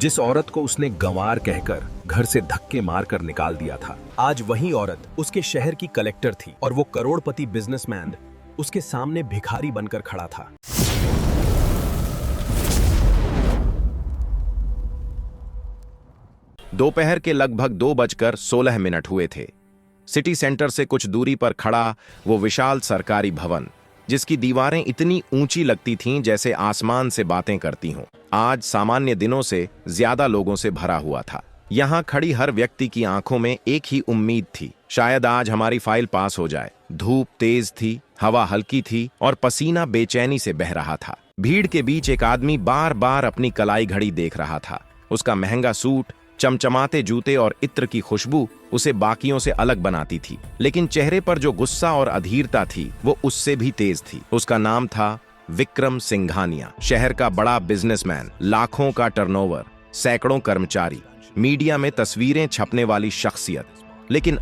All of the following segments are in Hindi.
जिस औरत को उसने गंवार कहकर घर से धक्के मारकर निकाल दिया था, आज वही औरत उसके शहर की कलेक्टर थी और वो करोड़पति बिजनेसमैन उसके सामने भिखारी बनकर खड़ा था। दोपहर के लगभग 2:16 हुए थे। सिटी सेंटर से कुछ दूरी पर खड़ा वो विशाल सरकारी भवन, जिसकी दीवारें इतनी ऊंची लगती थीं जैसे आसमान से बातें करती हों, आज सामान्य दिनों से ज्यादा लोगों से भरा हुआ था। यहां खड़ी हर व्यक्ति की आंखों में एक ही उम्मीद थी, शायद आज हमारी फाइल पास हो जाए। धूप तेज थी, हवा हल्की थी और पसीना बेचैनी से बह रहा था। भीड़ के बीच एक आदमी बार बार अपनी कलाई घड़ी देख रहा था। उसका महंगा सूट, चमचमाते जूते और इत्र की खुशबू उसे बाकियों से अलग बनाती थी, लेकिन चेहरे पर जो गुस्सा और अधीरता थी वो उससे भी तेज थी। उसका नाम था विक्रम सिंघानिया, शहर का बड़ा बिजनेसमैन, लाखों का टर्नओवर, सैकड़ों कर्मचारी, मीडिया में तस्वीरें छपने वाली शख्सियत। लेकिन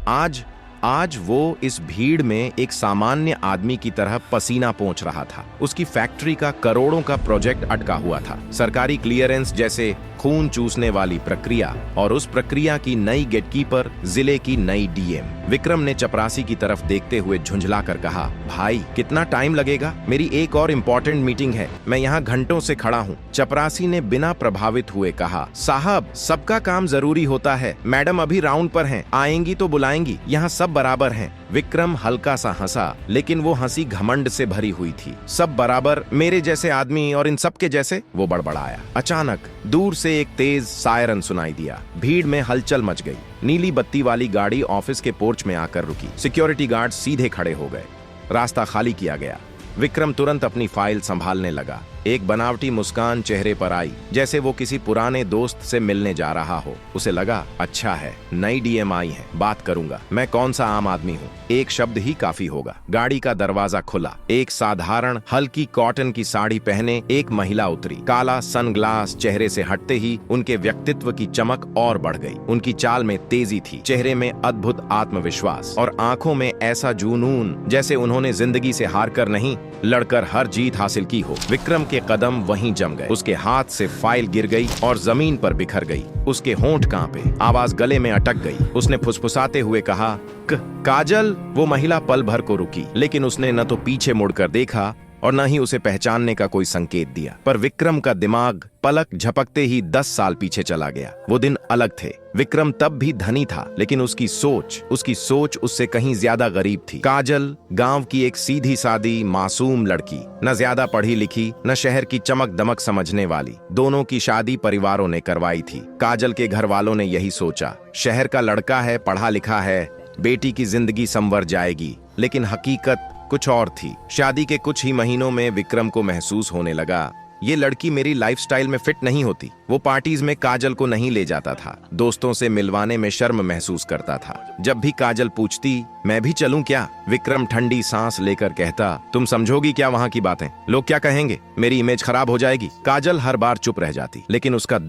आज वो इस भीड़ में एक सामान्य आदमी की तरह पसीना पोंछ रहा था। उसकी फैक्ट्री का करोड़ों का प्रोजेक्ट अटका हुआ था। सरकारी क्लियरेंस जैसे खून चूसने वाली प्रक्रिया, और उस प्रक्रिया की नई गेटकीपर, जिले की नई डीएम। विक्रम ने चपरासी की तरफ देखते हुए झुंझला कर कहा, भाई कितना टाइम लगेगा? मेरी एक और इम्पोर्टेंट मीटिंग है, मैं यहाँ घंटों से खड़ा हूँ। चपरासी ने बिना प्रभावित हुए कहा, साहब सबका काम जरूरी होता है, मैडम अभी राउंड पर हैं, आएंगी तो बुलाएंगी, यहाँ सब बराबर हैं। विक्रम हल्का सा हंसा, लेकिन वो हंसी घमंड से भरी हुई थी। सब बराबर, मेरे जैसे आदमी और इन सब के जैसे? वो बड़बड़ाया। अचानक दूर से एक तेज सायरन सुनाई दिया। भीड़ में हलचल मच गई। नीली बत्ती वाली गाड़ी ऑफिस के पोर्च में आकर रुकी। सिक्योरिटी गार्ड सीधे खड़े हो गए। रास्ता खाली किया गया। विक्रम तुरंत अपनी फाइल संभालने लगा। एक बनावटी मुस्कान चेहरे पर आई, जैसे वो किसी पुराने दोस्त से मिलने जा रहा हो। उसे लगा, अच्छा है, नई डीएम आई है, बात करूंगा। मैं कौन सा आम आदमी हूँ, एक शब्द ही काफी होगा। गाड़ी का दरवाजा खुला। एक साधारण हल्की कॉटन की साड़ी पहने एक महिला उतरी। काला सनग्लास चेहरे से हटते ही उनके व्यक्तित्व की चमक और बढ़ गई। उनकी चाल में तेजी थी, चेहरे में अद्भुत आत्मविश्वास और आंखों में ऐसा जुनून जैसे उन्होंने जिंदगी से हारकर नहीं, लड़कर हर जीत हासिल की हो। विक्रम के कदम वहीं जम गए। उसके हाथ से फाइल गिर गई और जमीन पर बिखर गई। उसके होंठ कांपे, आवाज गले में अटक गई। उसने फुसफुसाते हुए कहा, काजल। वो महिला पल भर को रुकी, लेकिन उसने न तो पीछे मुड़कर देखा और न ही उसे पहचानने का कोई संकेत दिया। पर विक्रम का दिमाग पलक झपकते ही 10 साल पीछे चला गया। वो दिन अलग थे। विक्रम तब भी धनी था, लेकिन उसकी सोच उससे कहीं ज्यादा गरीब थी। काजल गांव की एक सीधी सादी मासूम लड़की, न ज्यादा पढ़ी लिखी, न शहर की चमक दमक समझने वाली। दोनों की शादी परिवारों ने करवाई थी। काजल के घर वालों ने यही सोचा, शहर का लड़का है, पढ़ा लिखा है, बेटी की जिंदगी संवर जाएगी। लेकिन हकीकत कुछ और थी। शादी के कुछ ही महीनों में विक्रम को महसूस होने लगा, ये लड़की मेरी लाइफस्टाइल में फिट नहीं होती। वो पार्टीज में काजल को नहीं ले जाता था, दोस्तों से मिलवाने में शर्म महसूस करता था। जब भी काजल पूछती, मैं भी चलूं क्या, विक्रम ठंडी सांस लेकर कहता, तुम समझोगी क्या वहां की बातें? लोग क्या कहेंगे? मेरी इमेज खराब हो जाएगी। काजल हर बार चुप रह जाती, लेकिन उसका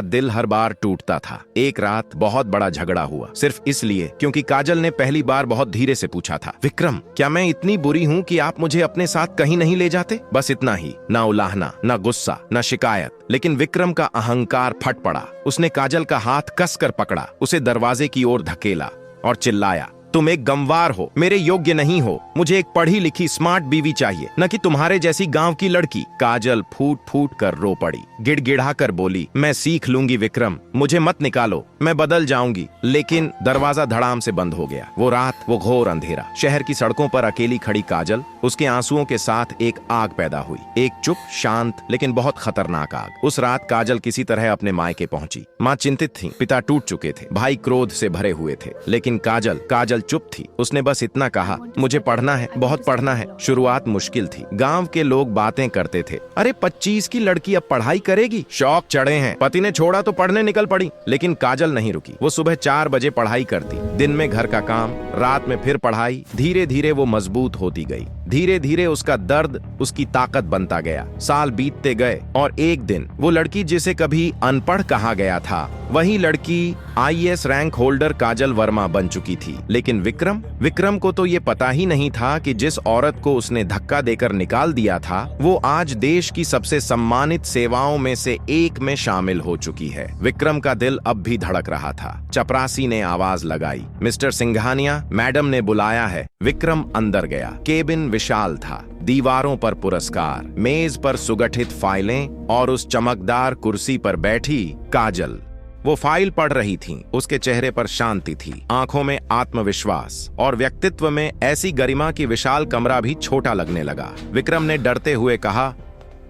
दिल हर बार टूटता था। एक रात बहुत बड़ा झगड़ा हुआ, सिर्फ इसलिए क्योंकि काजल ने पहली बार बहुत धीरे से पूछा था, विक्रम क्या मैं इतनी बुरी हूँ कि आप मुझे अपने साथ कहीं नहीं ले जाते? बस इतना ही, ना उलाहना, न गुस्सा, न शिकायत। लेकिन विक्रम का अहंकार फट पड़ा। उसने काजल का हाथ कसकर पकड़ा, उसे दरवाजे की ओर धकेला और चिल्लाया, तुम एक गंवार हो, मेरे योग्य नहीं हो। मुझे एक पढ़ी लिखी स्मार्ट बीवी चाहिए, न कि तुम्हारे जैसी गांव की लड़की। काजल फूट फूट कर रो पड़ी, गिड़गिड़ा कर बोली, मैं सीख लूंगी विक्रम, मुझे मत निकालो, मैं बदल जाऊंगी। लेकिन दरवाजा धड़ाम से बंद हो गया। वो रात, वो घोर अंधेरा, शहर की सड़कों पर अकेली खड़ी काजल, उसके आंसुओं के साथ एक आग पैदा हुई, एक चुप, शांत लेकिन बहुत खतरनाक आग। उस रात काजल किसी तरह अपने मायके पहुंची। माँ चिंतित थी, पिता टूट चुके थे, भाई क्रोध से भरे हुए थे, लेकिन काजल चुप थी। उसने बस इतना कहा, मुझे पढ़ना है, बहुत पढ़ना है। शुरुआत मुश्किल थी। गांव के लोग बातें करते थे, अरे 25 की लड़की अब पढ़ाई करेगी, शौक चढ़े हैं, पति ने छोड़ा तो पढ़ने निकल पड़ी। लेकिन काजल नहीं रुकी। वो सुबह 4 बजे पढ़ाई करती, दिन में घर का काम, रात में फिर पढ़ाई। धीरे धीरे वो मजबूत होती गई। धीरे धीरे उसका दर्द उसकी ताकत बनता गया। साल बीतते गए और एक दिन वो लड़की जिसे कभी अनपढ़ कहा गया था, वही लड़की आईएएस रैंक होल्डर काजल वर्मा बन चुकी थी। लेकिन विक्रम को तो ये पता ही नहीं था कि जिस औरत को उसने धक्का देकर निकाल दिया था, वो आज देश की सबसे सम्मानित सेवाओं में से एक में शामिल हो चुकी है। विक्रम का दिल अब भी धड़क रहा था। चपरासी ने आवाज लगाई, मिस्टर सिंघानिया, मैडम ने बुलाया है। विक्रम अंदर गया। केबिन विशाल था। दीवारों पर पुरस्कार, मेज पर सुगठित फाइलें और उस चमकदार कुर्सी पर बैठी काजल। वो फाइल पढ़ रही थी। उसके चेहरे पर शांति थी, आंखों में आत्मविश्वास और व्यक्तित्व में ऐसी गरिमा कि विशाल कमरा भी छोटा लगने लगा। विक्रम ने डरते हुए कहा,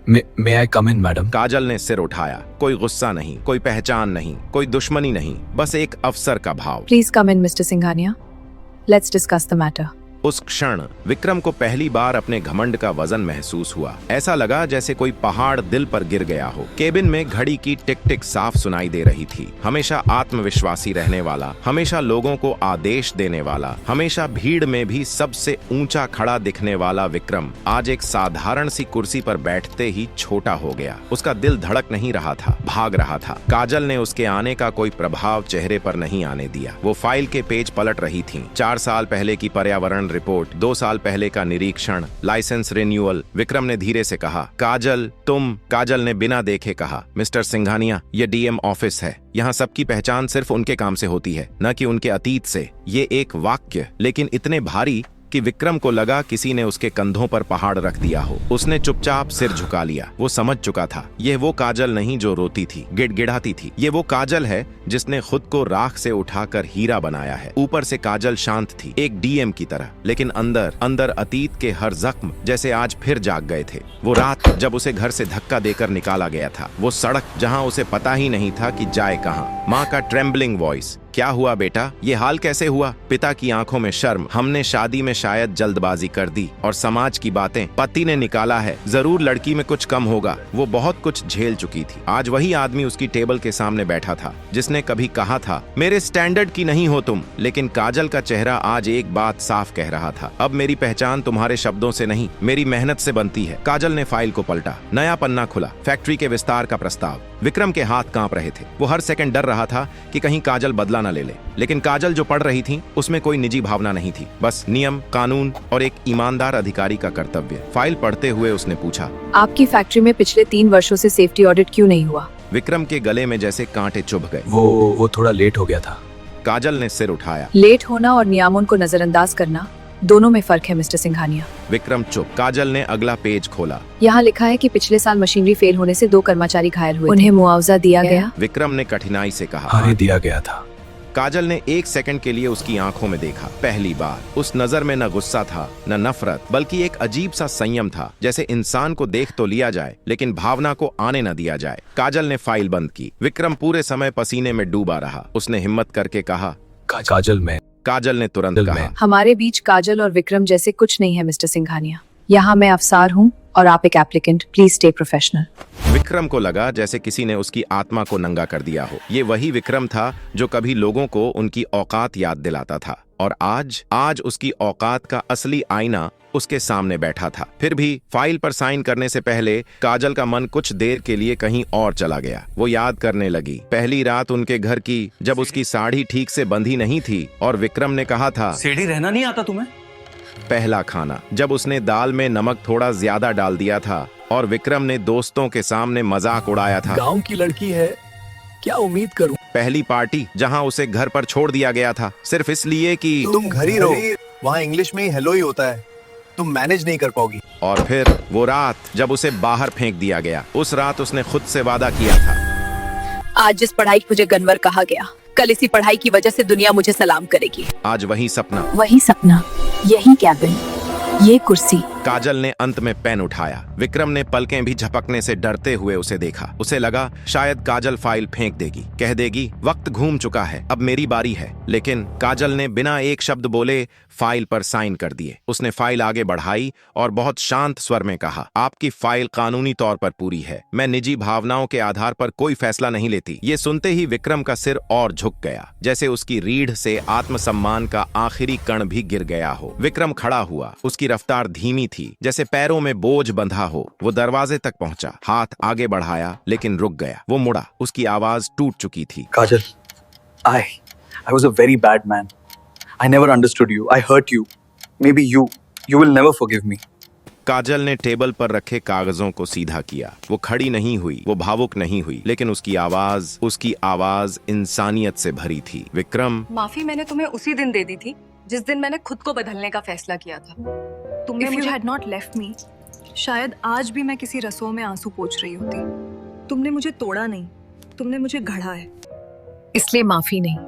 मे आई कम इन मैडम? काजल ने सिर उठाया। कोई गुस्सा नहीं, कोई पहचान नहीं, कोई दुश्मनी नहीं, बस एक अफसर का भाव। Please come in mister Singhania, let's discuss the matter. उस क्षण विक्रम को पहली बार अपने घमंड का वजन महसूस हुआ। ऐसा लगा जैसे कोई पहाड़ दिल पर गिर गया हो। केबिन में घड़ी की टिक टिक साफ सुनाई दे रही थी। हमेशा आत्मविश्वासी रहने वाला, हमेशा लोगों को आदेश देने वाला, हमेशा भीड़ में भी सबसे ऊंचा खड़ा दिखने वाला विक्रम आज एक साधारण सी कुर्सी पर बैठते ही छोटा हो गया। उसका दिल धड़क नहीं रहा था, भाग रहा था। काजल ने उसके आने का कोई प्रभाव चेहरे पर नहीं आने दिया। वो फाइल के पेज पलट रही थी। 4 साल पहले की पर्यावरण रिपोर्ट, 2 साल पहले का निरीक्षण, लाइसेंस रिन्यूअल। विक्रम ने धीरे से कहा, काजल ने बिना देखे कहा, मिस्टर सिंघानिया, ये डीएम ऑफिस है। यहाँ सबकी पहचान सिर्फ उनके काम से होती है, न कि उनके अतीत से। ये एक वाक्य, लेकिन इतने भारी कि विक्रम को लगा किसी ने उसके कंधों पर पहाड़ रख दिया हो। उसने चुपचाप सिर झुका लिया। वो समझ चुका था, यह वो काजल नहीं जो रोती थी, गिड़गिड़ाती थी। ये वो काजल है जिसने खुद को राख से उठाकर हीरा बनाया है। ऊपर से काजल शांत थी, एक डीएम की तरह, लेकिन अंदर अतीत के हर जख्म जैसे आज फिर जाग गए थे। वो रात जब उसे घर से धक्का देकर निकाला गया था, वो सड़क जहाँ उसे पता ही नहीं था कि जाए कहाँ, माँ का ट्रेम्बलिंग वॉइस, क्या हुआ बेटा, ये हाल कैसे हुआ? पिता की आंखों में शर्म, हमने शादी में शायद जल्दबाजी कर दी। और समाज की बातें, पति ने निकाला है, जरूर लड़की में कुछ कम होगा। वो बहुत कुछ झेल चुकी थी। आज वही आदमी उसकी टेबल के सामने बैठा था जिसने कभी कहा था, मेरे स्टैंडर्ड की नहीं हो तुम। लेकिन काजल का चेहरा आज एक बात साफ कह रहा था, अब मेरी पहचान तुम्हारे शब्दों से नहीं, मेरी मेहनत से बनती है। काजल ने फाइल को पलटा। नया पन्ना खुला, फैक्ट्री के विस्तार का प्रस्ताव। विक्रम के हाथ कांप रहे थे। वो हर सेकंड डर रहा था कि कहीं काजल बदला न ले ले। लेकिन काजल जो पढ़ रही थी उसमें कोई निजी भावना नहीं थी, बस नियम, कानून और एक ईमानदार अधिकारी का कर्तव्य। फाइल पढ़ते हुए उसने पूछा, आपकी फैक्ट्री में पिछले 3 वर्षों से सेफ्टी ऑडिट क्यों नहीं हुआ? विक्रम के गले में जैसे कांटे चुभ गए। वो थोड़ा लेट हो गया था। काजल ने सिर उठाया। लेट होना और नियमों को नजरअंदाज करना, दोनों में फर्क है मिस्टर सिंघानिया। विक्रम चुप। काजल ने अगला पेज खोला। यहाँ लिखा है कि पिछले साल मशीनरी फेल होने से 2 कर्मचारी घायल हुए। उन्हें मुआवजा दिया गया? विक्रम ने कठिनाई से कहा, हाँ, दिया गया था। काजल ने 1 सेकंड के लिए उसकी आंखों में देखा। पहली बार उस नजर में न गुस्सा था, न नफरत, बल्कि एक अजीब सा संयम था, जैसे इंसान को देख तो लिया जाए लेकिन भावना को आने न दिया जाए। काजल ने फाइल बंद की। विक्रम पूरे समय पसीने में डूबा रहा। उसने हिम्मत करके कहा, काजल ने तुरंत कहा, हमारे बीच काजल और विक्रम जैसे कुछ नहीं है मिस्टर सिंघानिया। यहाँ मैं अफसर हूँ और आप एक applicant, please stay professional. Vikram को लगा जैसे किसी ने उसकी आत्मा को नंगा कर दिया हो। ये वही विक्रम था जो कभी लोगों को उनकी औकात याद दिलाता था, और आज उसकी औकात का असली आईना उसके सामने बैठा था। फिर भी फाइल पर साइन करने से पहले काजल का मन कुछ देर के लिए कहीं और चला गया। वो याद करने लगी पहली रात उनके घर की, जब उसकी साड़ी ठीक से बंधी नहीं थी और विक्रम ने कहा था, सीढ़ी रहना नहीं आता तुम्हें? पहला खाना, जब उसने दाल में नमक थोड़ा ज्यादा डाल दिया था और विक्रम ने दोस्तों के सामने मजाक उड़ाया था, गांव की लड़की है, क्या उम्मीद करूं? पहली पार्टी जहां उसे घर पर छोड़ दिया गया था सिर्फ इसलिए कि तुम घर ही रहो, वहाँ इंग्लिश में हेलो ही होता है, तुम मैनेज नहीं कर पाओगी। और फिर वो रात जब उसे बाहर फेंक दिया गया। उस रात उसने खुद से वादा किया था, आज जिस पढ़ाई को मुझे गनवर कहा गया, कल इसी पढ़ाई की वजह से दुनिया मुझे सलाम करेगी। आज वही सपना, यही कैबिन, ये कुर्सी। काजल ने अंत में पेन उठाया। विक्रम ने पलकें भी झपकने से डरते हुए उसे देखा। उसे लगा शायद काजल फाइल फेंक देगी, कह देगी वक्त घूम चुका है, अब मेरी बारी है। लेकिन काजल ने बिना एक शब्द बोले फाइल पर साइन कर दिए। उसने फाइल आगे बढ़ाई और बहुत शांत स्वर में कहा, आपकी फाइल कानूनी तौर पर पूरी है, मैं निजी भावनाओं के आधार पर कोई फैसला नहीं लेती। ये सुनते ही विक्रम का सिर और झुक गया, जैसे उसकी रीढ़ से आत्मसम्मान का आखिरी कण भी गिर गया हो। विक्रम खड़ा हुआ। उसकी रफ्तार धीमी थी, जैसे पैरों में बोझ बंधा हो। वो दरवाजे तक पहुंचा, हाथ आगे बढ़ाया लेकिन रुक गया। वो मुड़ा, उसकी आवाज टूट चुकी थी। काजल, I was a very bad man. I never understood you. I hurt you. Maybe you will never forgive me. काजल ने टेबल पर रखे कागजों को सीधा किया। वो खड़ी नहीं हुई, वो भावुक नहीं हुई, लेकिन उसकी आवाज इंसानियत से भरी थी। विक्रम, माफी मैंने तुम्हें उसी दिन दे दी थी जिस दिन मैंने खुद को बदलने का फैसला किया था। तुमने If you had not left me, शायद आज भी मैं किसी रसों में आंसू पोंछ रही होती। तुमने मुझे तोड़ा नहीं, तुमने मुझे गढ़ा है। इसलिए माफी नहीं,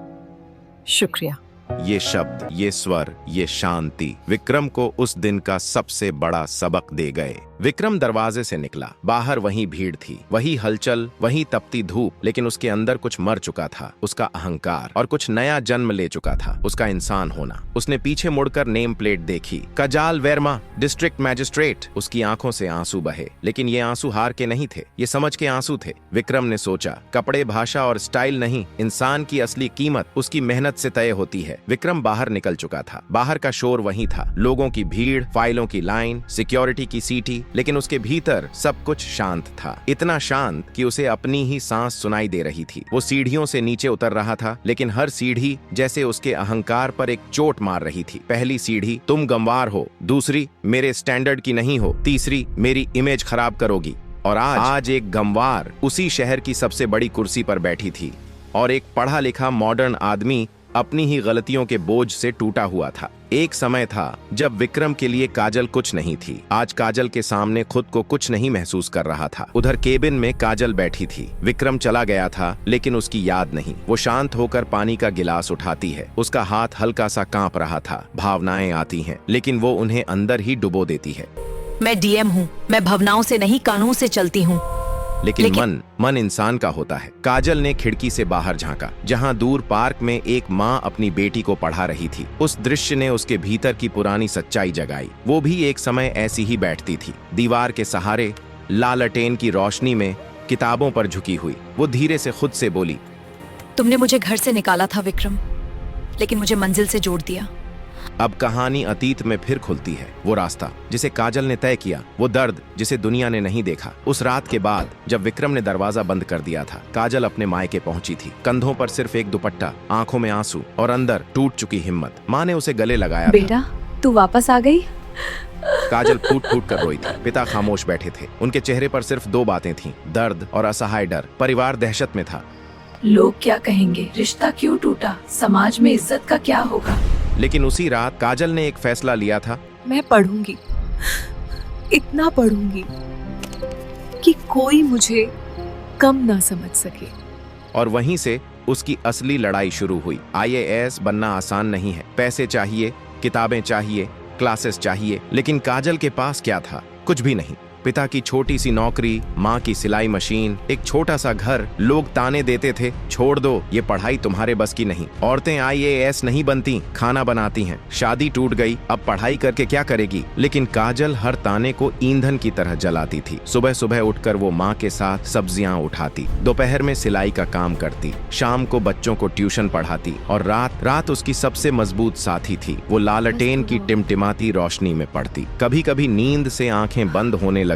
शुक्रिया। ये शब्द, ये स्वर, ये शांति विक्रम को उस दिन का सबसे बड़ा सबक दे गए। विक्रम दरवाजे से निकला। बाहर वही भीड़ थी, वही हलचल, वही तपती धूप, लेकिन उसके अंदर कुछ मर चुका था। उसका अहंकार, और कुछ नया जन्म ले चुका था, उसका इंसान होना। उसने पीछे मुड़कर नेम प्लेट देखी, कजाल वर्मा, डिस्ट्रिक्ट मैजिस्ट्रेट। उसकी आंखों से आंसू बहे, लेकिन ये आंसू हार के नहीं थे, ये समझ के आंसू थे। विक्रम ने सोचा, कपड़े, भाषा और स्टाइल नहीं, इंसान की असली कीमत उसकी मेहनत से तय होती है। विक्रम बाहर निकल चुका था। बाहर का शोर वही था, लोगों की भीड़, फाइलों की लाइन, सिक्योरिटी की सीटी, लेकिन उसके भीतर सब कुछ शांत था। इतना शांत कि उसे अपनी ही सांस सुनाई दे रही थी। वो सीढ़ियों से नीचे उतर रहा था, लेकिन हर सीढ़ी जैसे उसके अहंकार पर एक चोट मार रही थी। पहली सीढ़ी, तुम गंवार हो। दूसरी, मेरे स्टैंडर्ड की नहीं हो। तीसरी, मेरी इमेज खराब करोगी। और आज एक गंवार उसी शहर की सबसे बड़ी कुर्सी पर बैठी थी, और एक पढ़ा लिखा मॉडर्न आदमी अपनी ही गलतियों के बोझ से टूटा हुआ था। एक समय था जब विक्रम के लिए काजल कुछ नहीं थी। आज काजल के सामने खुद को कुछ नहीं महसूस कर रहा था। उधर केबिन में काजल बैठी थी। विक्रम चला गया था, लेकिन उसकी याद नहीं। वो शांत होकर पानी का गिलास उठाती है। उसका हाथ हल्का सा कांप रहा था। भावनाएं आती हैं, लेकिन वो उन्हें अंदर ही डुबो देती है। मैं डीएम हूँ, मैं भावनाओं से नहीं कानून से चलती हूँ। लेकिन मन इंसान का होता है। काजल ने खिड़की से बाहर झांका, जहां दूर पार्क में एक माँ अपनी बेटी को पढ़ा रही थी। उस दृश्य ने उसके भीतर की पुरानी सच्चाई जगाई। वो भी एक समय ऐसी ही बैठती थी, दीवार के सहारे, लालटेन की रोशनी में, किताबों पर झुकी हुई। वो धीरे से खुद से बोली, तुमने मुझे घर से निकाला था विक्रम, लेकिन मुझे मंजिल से जोड़ दिया। अब कहानी अतीत में फिर खुलती है। वो रास्ता जिसे काजल ने तय किया, वो दर्द जिसे दुनिया ने नहीं देखा। उस रात के बाद जब विक्रम ने दरवाजा बंद कर दिया था, काजल अपने मायके पहुंची थी। कंधों पर सिर्फ एक दुपट्टा, आंखों में आंसू, और अंदर टूट चुकी हिम्मत। माँ ने उसे गले लगाया। बेटा, तू वापस आ गई? काजल फूट फूट कर रोई थी। पिता खामोश बैठे थे। उनके चेहरे पर सिर्फ दो बातें थीं, दर्द और असहाय डर। परिवार दहशत में था। लोग क्या कहेंगे, रिश्ता क्यों टूटा, समाज में इज्जत का क्या होगा? लेकिन उसी रात काजल ने एक फैसला लिया था। मैं पढ़ूंगी, इतना पढ़ूंगी कि कोई मुझे कम ना समझ सके। और वहीं से उसकी असली लड़ाई शुरू हुई। IAS बनना आसान नहीं है। पैसे चाहिए, किताबें चाहिए, क्लासेस चाहिए, लेकिन काजल के पास क्या था? कुछ भी नहीं। पिता की छोटी सी नौकरी, माँ की सिलाई मशीन, एक छोटा सा घर। लोग ताने देते थे, छोड़ दो, ये पढ़ाई तुम्हारे बस की नहीं। औरतें IAS नहीं बनती, खाना बनाती हैं। शादी टूट गई, अब पढ़ाई करके क्या करेगी? लेकिन काजल हर ताने को ईंधन की तरह जलाती थी। सुबह सुबह उठकर वो माँ के साथ सब्जियां उठाती, दोपहर में सिलाई का काम करती, शाम को बच्चों को ट्यूशन पढ़ाती, और रात उसकी सबसे मजबूत साथी थी। वो लालटेन की टिमटिमाती रोशनी में पढ़ती। कभी कभी नींद से आंखें बंद होने लगती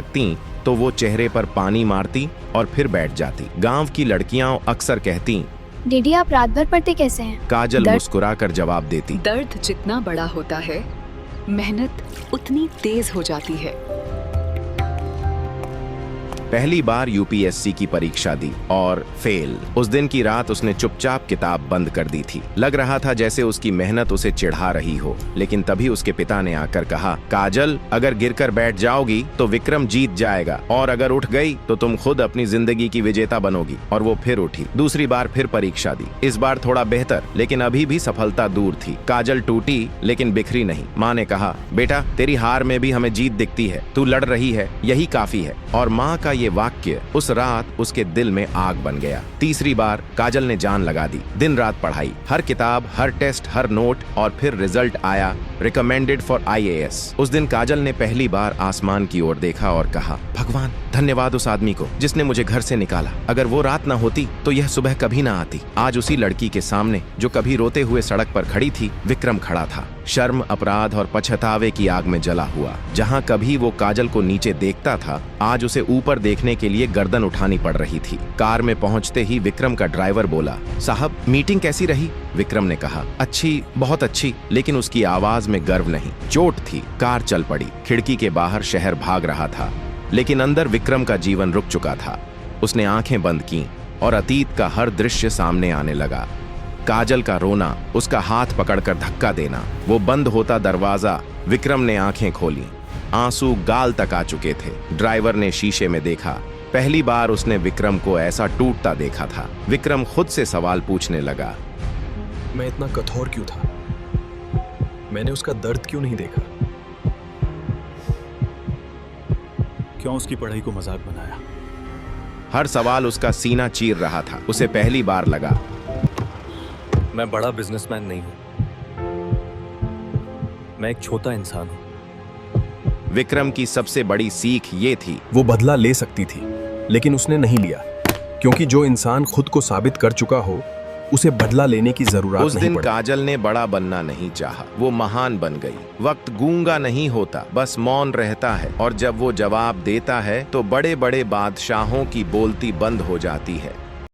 तो वो चेहरे पर पानी मारती और फिर बैठ जाती। गांव की लड़कियां अक्सर कहती, दीदी आप रात भर पढ़ते कैसे हैं? काजल मुस्कुराकर जवाब देती, दर्द जितना बड़ा होता है, मेहनत उतनी तेज हो जाती है। पहली बार UPSC की परीक्षा दी और फेल। उस दिन की रात उसने चुपचाप किताब बंद कर दी थी। लग रहा था जैसे उसकी मेहनत उसे चिढ़ा रही हो। लेकिन तभी उसके पिता ने आकर कहा, काजल, अगर गिरकर बैठ जाओगी तो विक्रम जीत जाएगा, और अगर उठ गई तो तुम खुद अपनी जिंदगी की विजेता बनोगी। और वो फिर उठी। दूसरी बार फिर परीक्षा दी। इस बार थोड़ा बेहतर, लेकिन अभी भी सफलता दूर थी। काजल टूटी लेकिन बिखरी नहीं। माँ ने कहा, बेटा, तेरी हार में भी हमें जीत दिखती है, तू लड़ रही है, यही काफी है। और माँ का ये वाक्य उस रात उसके दिल में आग बन गया। तीसरी बार काजल ने जान लगा दी। दिन रात पढ़ाई, हर किताब, हर टेस्ट, हर नोट, और फिर रिजल्ट आया, रिकमेंडेड फॉर IAS। उस दिन काजल ने पहली बार आसमान की ओर देखा और कहा, भगवान, धन्यवाद उस आदमी को जिसने मुझे घर से निकाला। अगर वो रात ना होती तो यह सुबह कभी ना आती। आज उसी लड़की के सामने जो कभी रोते हुए सड़क पर खड़ी थी, विक्रम खड़ा था। शर्म, अपराध और पछतावे की आग में जला हुआ। जहां कभी वो काजल को नीचे देखता था, आज उसे ऊपर देखने के लिए गर्दन उठानी पड़ रही थी। कार में पहुंचते ही विक्रम का ड्राइवर बोला, साहब मीटिंग कैसी रही? विक्रम ने कहा, अच्छी, बहुत अच्छी, लेकिन उसकी आवाज में गर्व नहीं, चोट थी। कार चल पड़ी। खिड़की के बाहर शहर भाग रहा था, लेकिन अंदर विक्रम का जीवन रुक चुका था। उसने आंखें बंद की और अतीत का हर दृश्य सामने आने लगा। काजल का रोना, उसका हाथ पकड़कर धक्का देना, वो बंद होता दरवाजा। विक्रम ने आंखें खोली, आंसू गाल तक आ चुके थे। ड्राइवर ने शीशे में देखा। पहली बार उसने विक्रम को ऐसा टूटता देखा था। विक्रम खुद से सवाल पूछने लगा, मैं इतना कठोर क्यों था? मैंने उसका दर्द क्यों नहीं देखा? क्यों उसकी पढ़ाई को मजाक बनाया? हर सवाल उसका सीना चीर रहा था। उसे पहली बार लगा, मैं बड़ा बिजनेसमैन नहीं हूं, मैं एक छोटा इंसान हूं। विक्रम की सबसे बड़ी सीख ये थी, वो बदला ले सकती थी, लेकिन उसने नहीं लिया, क्योंकि जो इंसान खुद को साबित कर चुका हो, उसे बदला लेने की जरूरत उस नहीं दिन पड़ी। काजल ने बड़ा बनना नहीं चाहा, वो महान बन गई। वक्त गूंगा नहीं होता, बस मौन रहता है, और जब वो जवाब देता है तो बड़े बड़े बादशाहों की बोलती बंद हो जाती है।